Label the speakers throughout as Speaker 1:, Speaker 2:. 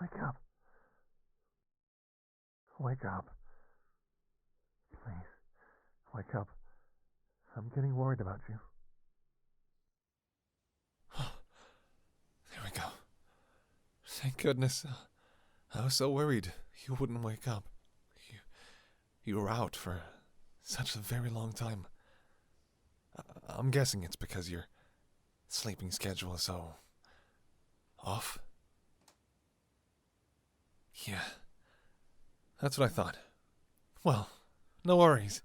Speaker 1: Wake up. Wake up. Please, wake up. I'm getting worried about you.
Speaker 2: There we go. Thank goodness. I was so worried you wouldn't wake up. You were out for such a very long time. I'm guessing it's because your sleeping schedule is so off. Yeah, that's what I thought. Well, no worries.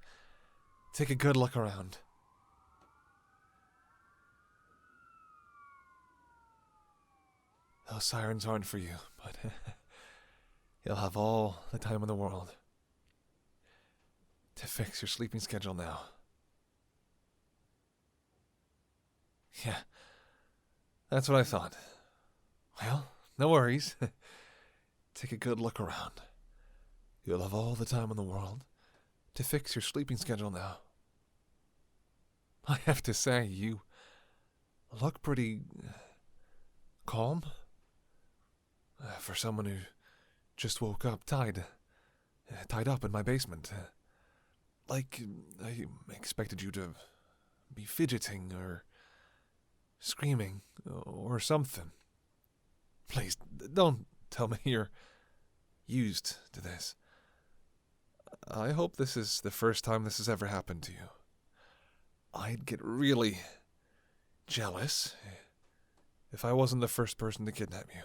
Speaker 2: Take a good look around. Those sirens aren't for you, but you'll have all the time in the world to fix your sleeping schedule now. Yeah, that's what I thought. Well, no worries. Take a good look around. You'll have all the time in the world to fix your sleeping schedule now. I have to say, you look pretty calm for someone who just woke up tied up in my basement. Like I expected you to be fidgeting or screaming or something. Please, don't tell me you're used to this. I hope this is the first time this has ever happened to you. I'd get really jealous if I wasn't the first person to kidnap you.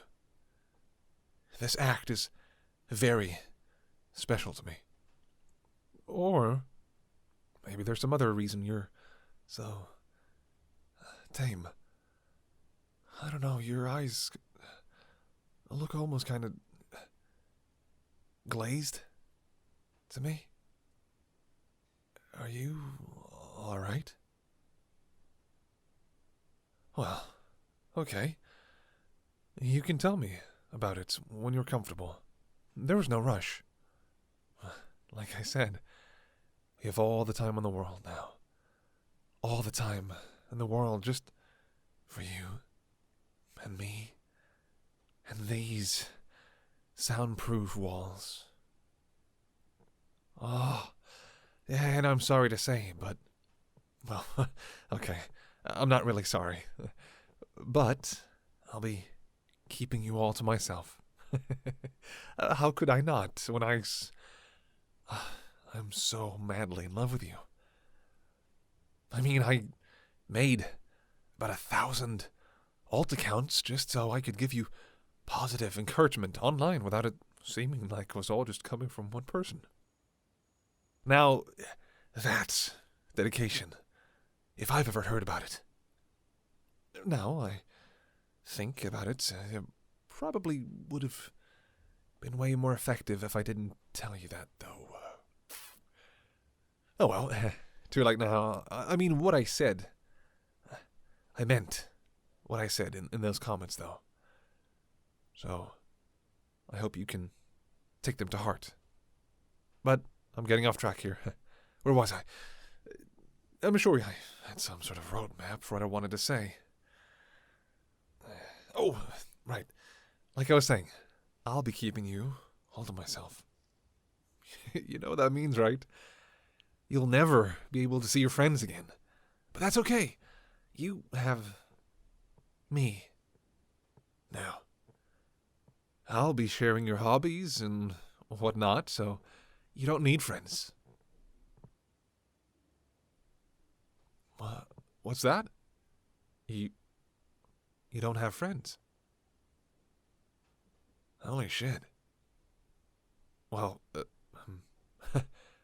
Speaker 2: This act is very special to me. Or maybe there's some other reason you're so tame. I don't know, your eyes look almost kind of glazed to me. Are you all right? Well, okay. You can tell me about it when you're comfortable. There was no rush. Like I said, we have all the time in the world now. All the time in the world just for you and me and these soundproof walls. Oh, yeah, and I'm sorry to say, but, well, okay, I'm not really sorry. But I'll be keeping you all to myself. How could I not when I'm so madly in love with you? I mean, I made about 1,000 alt accounts just so I could give you positive encouragement online without it seeming like it was all just coming from one person. Now, that's dedication, if I've ever heard about it. Now, I think about it, it probably would have been way more effective if I didn't tell you that, though. Oh well, too late now. I mean, what I said, I meant what I said in those comments, though. So, I hope you can take them to heart. But I'm getting off track here. Where was I? I'm sure I had some sort of roadmap for what I wanted to say. Oh, right. Like I was saying, I'll be keeping you all to myself. You know what that means, right? You'll never be able to see your friends again. But that's okay. You have me now. I'll be sharing your hobbies and whatnot, so you don't need friends. What's that? You don't have friends? Holy shit. Well,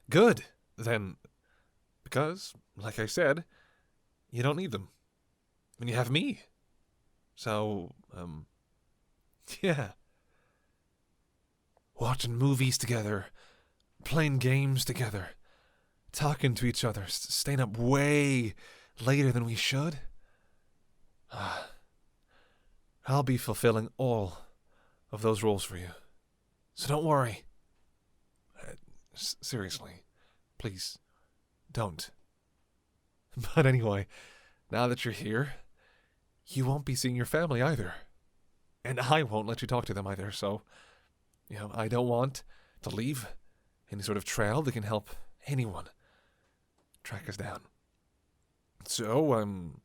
Speaker 2: good, then. Because, like I said, you don't need them. And you have me. So, yeah. Watching movies together, playing games together, talking to each other, staying up way later than we should. I'll be fulfilling all of those roles for you. So don't worry. Seriously, please, don't. But anyway, now that you're here, you won't be seeing your family either. And I won't let you talk to them either, so, I don't want to leave any sort of trail that can help anyone track us down. So, I'm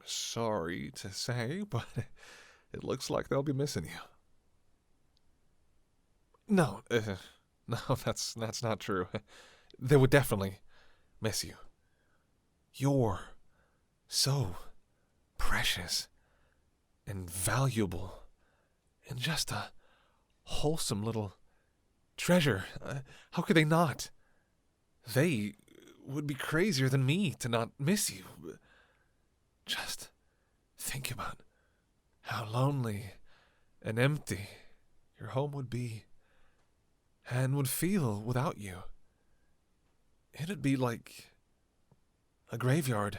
Speaker 2: sorry to say, but it looks like they'll be missing you. No, no, that's not true. They would definitely miss you. You're so precious and valuable and just a wholesome little treasure. How could they not? They would be crazier than me to not miss you. Just think about how lonely and empty your home would be and would feel without you. It'd be like a graveyard.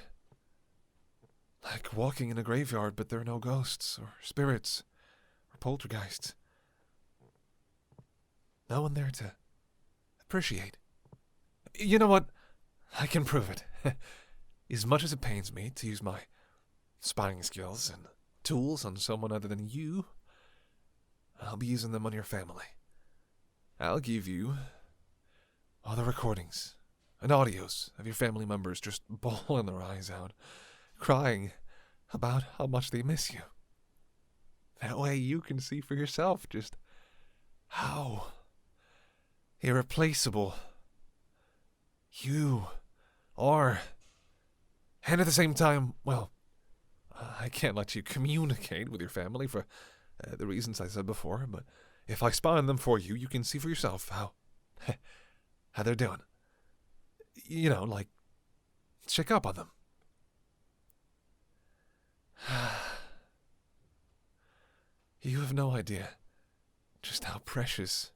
Speaker 2: Like walking in a graveyard, but there are no ghosts or spirits or poltergeists. No one there to appreciate. You know what? I can prove it. As much as it pains me to use my spying skills and tools on someone other than you, I'll be using them on your family. I'll give you all the recordings and audios of your family members just bawling their eyes out, crying about how much they miss you. That way you can see for yourself just how irreplaceable you are. And at the same time, well, I can't let you communicate with your family for the reasons I said before, but if I spy on them for you, you can see for yourself how they're doing. Like, check up on them. You have no idea just how precious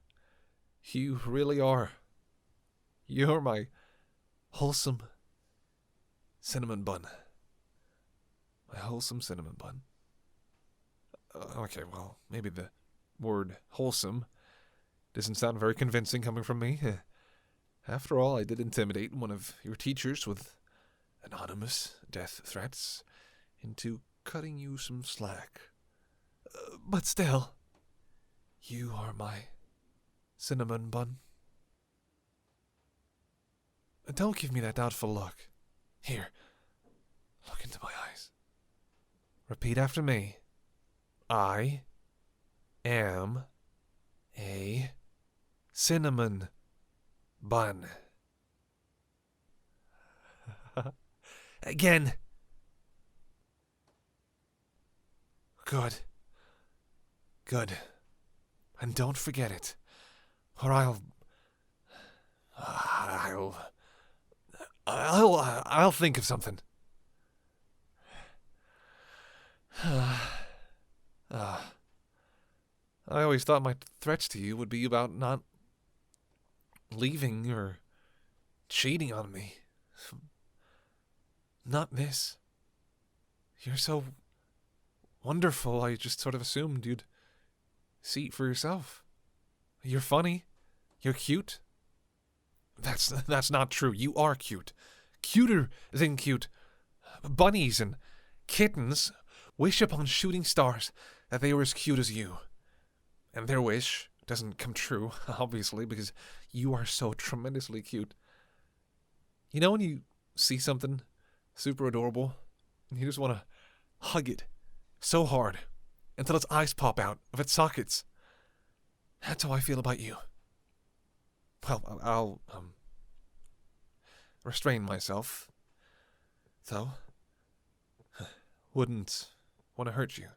Speaker 2: you really are. You're my wholesome cinnamon bun. My wholesome cinnamon bun. Okay, well, maybe the word wholesome doesn't sound very convincing coming from me. After all, I did intimidate one of your teachers with anonymous death threats into cutting you some slack. But still, you are my cinnamon bun. Don't give me that doubtful look. Here, look into my eyes. Repeat after me. I am a cinnamon bun. Again. Good. Good. And don't forget it, or I'll think of something. I always thought my threats to you would be about not leaving or cheating on me. Not this. You're so wonderful, I just sort of assumed you'd see it for yourself. You're funny. You're cute. That's not true. You are cute. Cuter than cute. Bunnies and kittens wish upon shooting stars that they were as cute as you. And their wish doesn't come true, obviously, because you are so tremendously cute. You know when you see something super adorable, and you just want to hug it so hard until its eyes pop out of its sockets? That's how I feel about you. Well, I'll restrain myself, though. Wouldn't want to hurt you.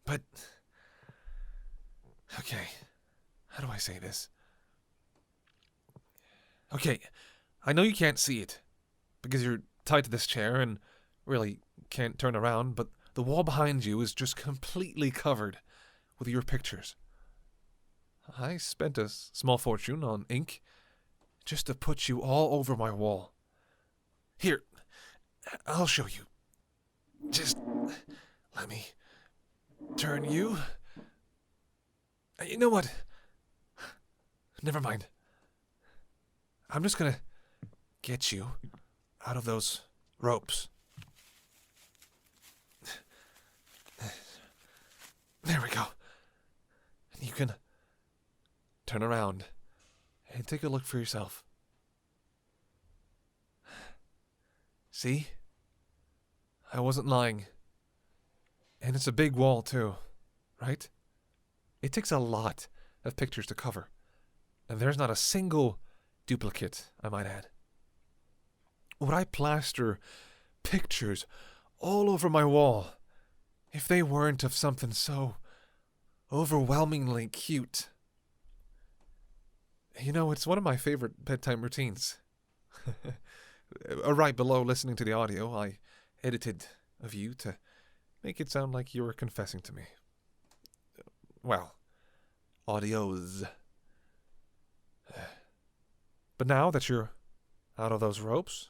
Speaker 2: But, okay, how do I say this? Okay, I know you can't see it, because you're tied to this chair and really can't turn around, but the wall behind you is just completely covered with your pictures. I spent a small fortune on ink just to put you all over my wall. Here, I'll show you. Just let me turn you. You know what? Never mind. I'm just gonna get you out of those ropes. can turn around and take a look for yourself. See? I wasn't lying. And it's a big wall, too, right? It takes a lot of pictures to cover. And there's not a single duplicate, I might add. Would I plaster pictures all over my wall if they weren't of something so overwhelmingly cute? You know, it's one of my favorite bedtime routines. Right below listening to the audio, I edited of you to make it sound like you were confessing to me. Well, audios. But now that you're out of those ropes,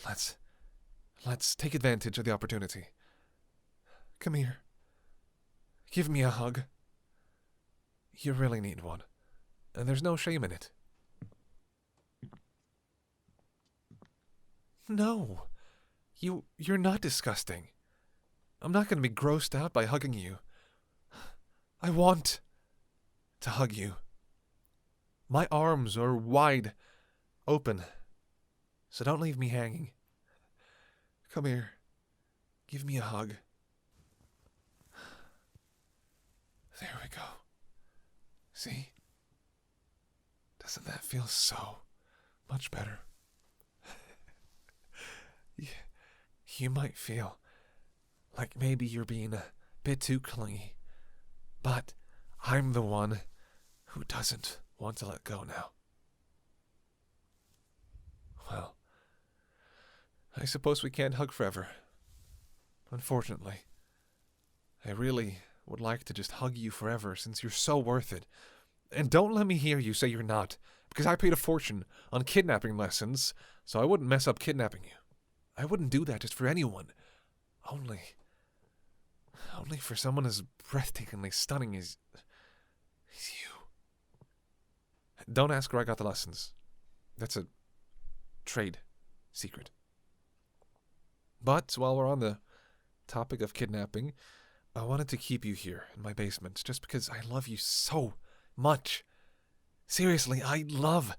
Speaker 2: let's take advantage of the opportunity. Come here. Give me a hug. You really need one. And there's no shame in it. No. You're not disgusting. I'm not going to be grossed out by hugging you. I want to hug you. My arms are wide open, so don't leave me hanging. Come here. Give me a hug. There we go. See? Doesn't that feel so much better? You might feel like maybe you're being a bit too clingy, but I'm the one who doesn't want to let go now. Well, I suppose we can't hug forever. Unfortunately. I really would like to just hug you forever since you're so worth it. And don't let me hear you say you're not, because I paid a fortune on kidnapping lessons, so I wouldn't mess up kidnapping you. I wouldn't do that just for anyone. Only for someone as breathtakingly stunning as you. Don't ask where I got the lessons. That's a trade secret. But while we're on the topic of kidnapping, I wanted to keep you here in my basement just because I love you so much. Seriously, I love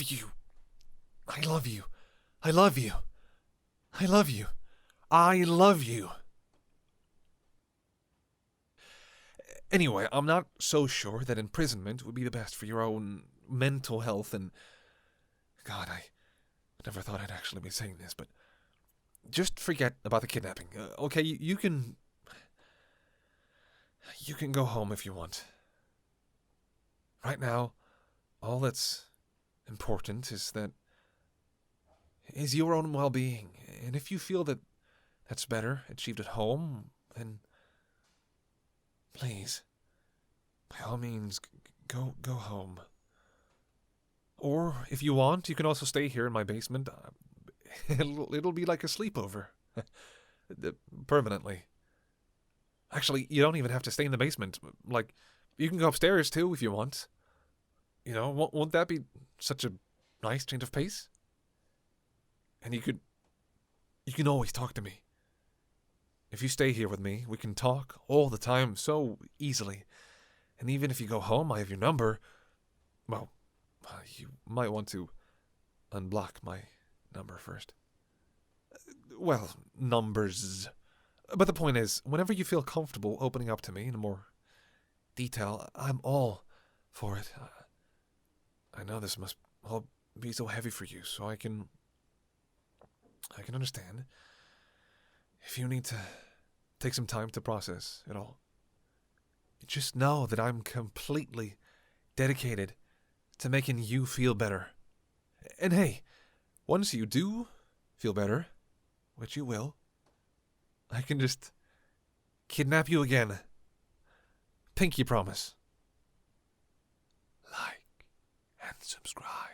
Speaker 2: you. I love you. I love you. I love you. I love you. Anyway, I'm not so sure that imprisonment would be the best for your own mental health and... God, I never thought I'd actually be saying this, but... Just forget about the kidnapping. Okay, you can... You can go home if you want. Right now, all that's important is your own well-being. And if you feel that that's better achieved at home, then please, by all means, go home. Or if you want, you can also stay here in my basement. It'll be like a sleepover, permanently. Actually, you don't even have to stay in the basement. Like, you can go upstairs too if you want. You know, won't that be such a nice change of pace? And you can always talk to me. If you stay here with me, we can talk all the time so easily. And even if you go home, I have your number. Well, you might want to unblock my number first. Well, numbers. But the point is, whenever you feel comfortable opening up to me in more detail, I'm all for it. I know this must all be so heavy for you, so I can understand if you need to take some time to process it all. Just know that I'm completely dedicated to making you feel better. And hey, once you do feel better, which you will, I can just kidnap you again. Pinky promise. Like and subscribe.